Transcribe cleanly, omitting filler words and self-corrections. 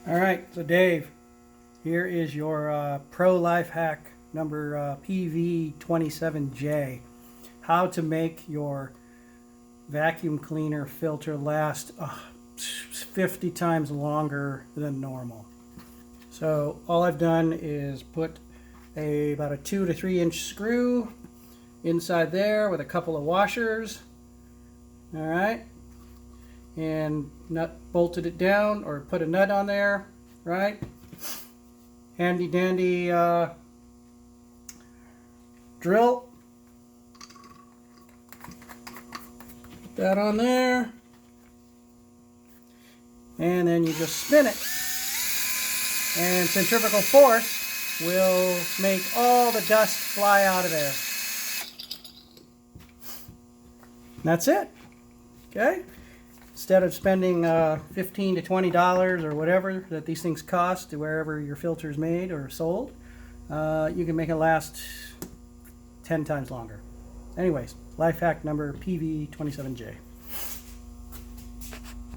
All right, so Dave, here is your pro life hack number PV27J. How to make your vacuum cleaner filter last 50 times longer than normal. So all I've done is put about a 2 to 3 inch screw inside there with a couple of washers. All right, and nut bolted it down or put a nut on there, right? Handy dandy drill. Put that on there, and then you just spin it, and centrifugal force will make all the dust fly out of there. And that's it. Okay? Instead of spending $15 to $20 or whatever that these things cost to wherever your filter is made or sold, you can make it last 10 times longer. Anyways, life hack number PV27J.